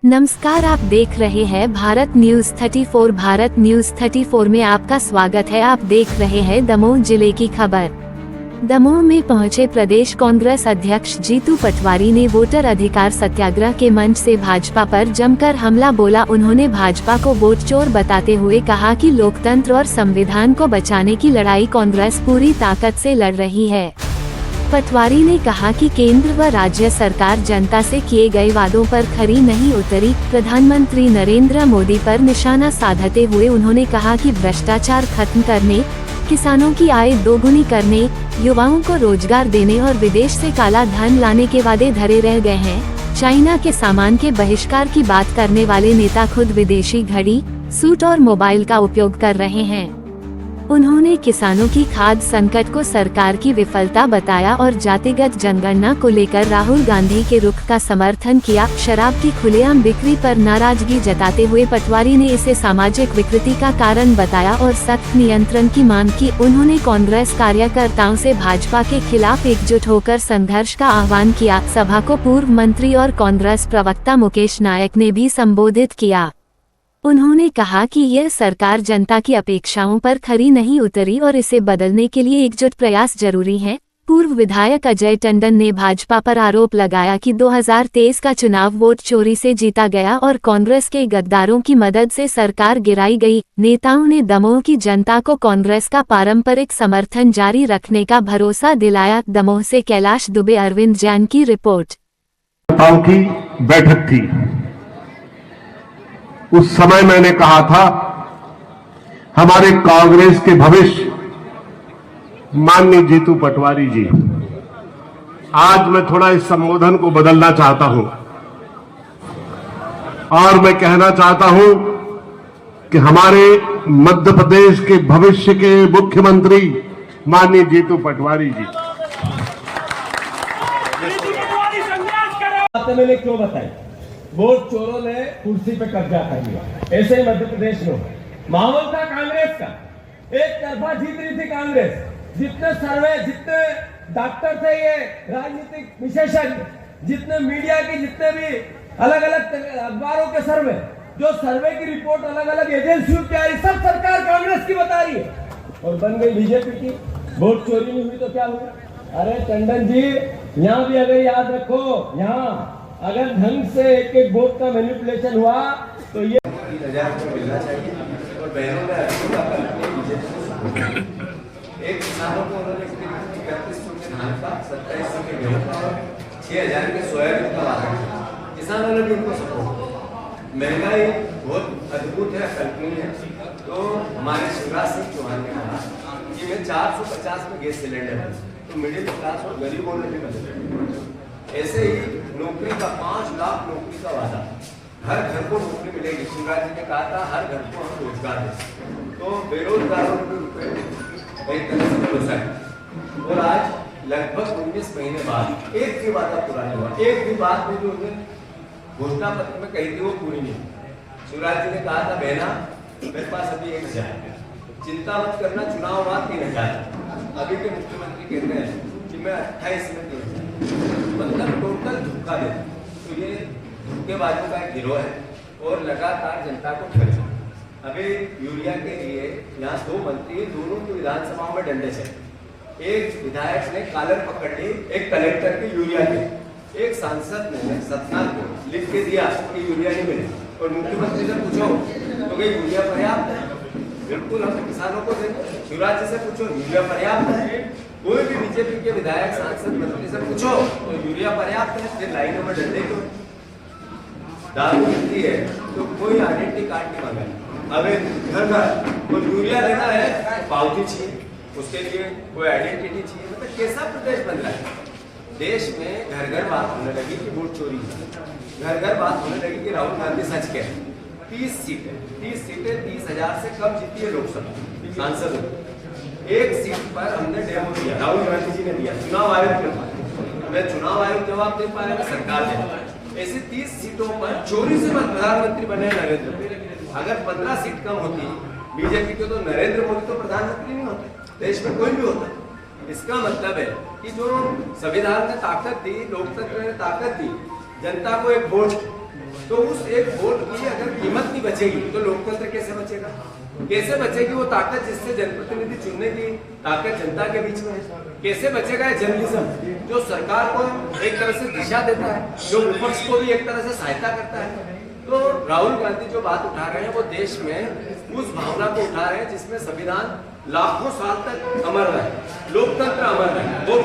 नमस्कार, आप देख रहे हैं भारत न्यूज 34। भारत न्यूज 34 में आपका स्वागत है। आप देख रहे हैं दमोह जिले की खबर। दमोह में पहुंचे प्रदेश कांग्रेस अध्यक्ष जीतू पटवारी ने वोटर अधिकार सत्याग्रह के मंच से भाजपा पर जमकर हमला बोला। उन्होंने भाजपा को वोट चोर बताते हुए कहा कि लोकतंत्र और संविधान को बचाने की लड़ाई कांग्रेस पूरी ताकत से लड़ रही है। पटवारी ने कहा कि केंद्र व राज्य सरकार जनता से किए गए वादों पर खरी नहीं उतरी। प्रधानमंत्री नरेंद्र मोदी पर निशाना साधते हुए उन्होंने कहा कि भ्रष्टाचार खत्म करने, किसानों की आय दोगुनी करने, युवाओं को रोजगार देने और विदेश से काला धन लाने के वादे धरे रह गए हैं। चाइना के सामान के बहिष्कार की बात करने वाले नेता खुद विदेशी घड़ी, सूट और मोबाइल का उपयोग कर रहे हैं। उन्होंने किसानों की खाद्य संकट को सरकार की विफलता बताया और जातिगत जनगणना को लेकर राहुल गांधी के रुख का समर्थन किया। शराब की खुलेआम बिक्री पर नाराजगी जताते हुए पटवारी ने इसे सामाजिक विकृति का कारण बताया और सख्त नियंत्रण की मांग की। उन्होंने कांग्रेस कार्यकर्ताओं से भाजपा के खिलाफ एकजुट होकर संघर्ष का आह्वान किया। सभा को पूर्व मंत्री और कांग्रेस प्रवक्ता मुकेश नायक ने भी संबोधित किया। उन्होंने कहा कि यह सरकार जनता की अपेक्षाओं पर खरी नहीं उतरी और इसे बदलने के लिए एकजुट प्रयास जरूरी है। पूर्व विधायक अजय टंडन ने भाजपा पर आरोप लगाया कि 2023 का चुनाव वोट चोरी से जीता गया और कांग्रेस के गद्दारों की मदद से सरकार गिराई गई। नेताओं ने दमोह की जनता को कांग्रेस का पारंपरिक समर्थन जारी रखने का भरोसा दिलाया। दमोह से कैलाश दुबे, अरविंद जैन की रिपोर्ट। की बैठक थी, उस समय मैंने कहा था हमारे कांग्रेस के भविष्य माननीय जीतू पटवारी जी। आज मैं थोड़ा इस संबोधन को बदलना चाहता हूं और मैं कहना चाहता हूं कि हमारे मध्य प्रदेश के भविष्य के मुख्यमंत्री माननीय जीतू पटवारी जी। मैंने क्यों बताई? वोट चोरों ने कुर्सी पे कब्जा कर लिया। ऐसे ही मध्य प्रदेश में माहौल था कांग्रेस का, एक तरफा जीत रही थी कांग्रेस। जितने सर्वे, जितने डॉक्टर थे, ये राजनीतिक विशेषज्ञ, जितने मीडिया के, जितने भी अलग अलग अखबारों के सर्वे, जो सर्वे की रिपोर्ट अलग अलग एजेंसियों की आ रही, सब सरकार कांग्रेस की बता रही है और बन गई बीजेपी की। वोट चोरी नहीं हुई तो क्या हुआ? अरे टंडन जी, यहाँ भी अगर याद रखो, यहाँ अगर ढंग से एक एक वोट का मैनिपुलेशन हुआ तो ये 3000 को मिलना चाहिए। और बहनों ने एक किसानों को उन्होंने 3100 के धान का, 2700 के गेहूं का, 6000 के सोयाबीन का वादा किया। किसानों ने भी उनको सपोर्ट। महंगाई बहुत अद्भुत है, कल्पनीय है। तो हमारे शिवराज सिंह चौहान ने कहा कि मैं 450 में गैस सिलेंडर है, तो मिडिल क्लास और गरीबों ने भी मदद। ऐसे ही नौकरी का 5 लाख नौकरी का वादा, हर घर को नौकरी मिलेगी। शिवराज जी ने कहा था हर घर को हम रोजगार दें, तो बेरोजगारों को कई तरह से भरोसा है। और आज लगभग 19 महीने बाद एक भी वादा पूरा नहीं हुआ। एक भी बात भी जो उन्होंने घोषणा पत्र में कही थी वो पूरी नहीं। शिवराज जी ने कहा था बहना मेरे पास अभी 1000 है, चिंता मत करना, चुनाव बाद 3000। अभी के मुख्यमंत्री कहते हैं कि मैं 28 में 3000, मतलब टोटल धोखा दे। तो ये धोखेबाजों का एक गिरोह है और लगातार जनता को ठग। अभी यूरिया के लिए यहाँ 2 मंत्री, दोनों की विधानसभा में डंडे से। एक विधायक ने कॉलर पकड़ ली एक कलेक्टर के यूरिया के, एक सांसद ने सतना को लिख के दिया कि यूरिया नहीं मिले और मुख्यमंत्री से पूछो तो कहीं यूरिया पर्याप्त है? बिल्कुल हम किसानों को देंगे। शिवराज जी से पूछो यूरिया पर्याप्त है? कोई भी बीजेपी के विधायक, सांसद, मंत्री से पूछो तो यूरिया पर्याप्त है। फिर लाइनों में डंडे क्यों? दारू मिलती है तो कोई आइडेंटिटी कार्ड नहीं मांगा। अब घर घर कोई यूरिया लेना है, पावती चाहिए, उसके लिए कोई आइडेंटिटी चाहिए। मतलब कैसा प्रदेश बन रहा है? देश में घर घर बात होने लगी कि वोट चोरी है, घर घर बात होने लगी कि राहुल गांधी सच कह रहे हैं। 30 सीटें 30,000 से कम जीती है लोकसभा सांसद। एक सीट पर हमने डेमो दिया, राहुल गांधी जी ने दिया, चुनाव आयोग ने। मैं चुनाव आयोग जवाब दे पा रहा, सरकार दे। ऐसे 30 सीटों पर चोरी से प्रधानमंत्री बने नरेंद्र मोदी। अगर 15 सीट कम होती बीजेपी के तो नरेंद्र मोदी तो प्रधानमंत्री नहीं होते, देश में कोई भी होता। इसका मतलब है कि जो संविधान ने ताकत दी, लोकतंत्र ने ताकत दी, जनता को एक वोट तो उस एक वोट की अगर कीमत नहीं बचेगी तो लोकतंत्र कैसे बचेगा? कैसे बचेगी वो ताकत जिससे जनप्रतिनिधि चुनने की ताकत जनता के बीच में है? कैसे बचेगा जर्नलिज्म जो सरकार को एक तरह से दिशा देता है, जो विपक्ष को भी एक तरह से सहायता करता है? तो राहुल गांधी जो बात उठा रहे हैं वो देश में उस भावना को उठा रहे हैं जिसमें संविधान लाखों साल तक अमर रहे, लोकतंत्र अमर रहे।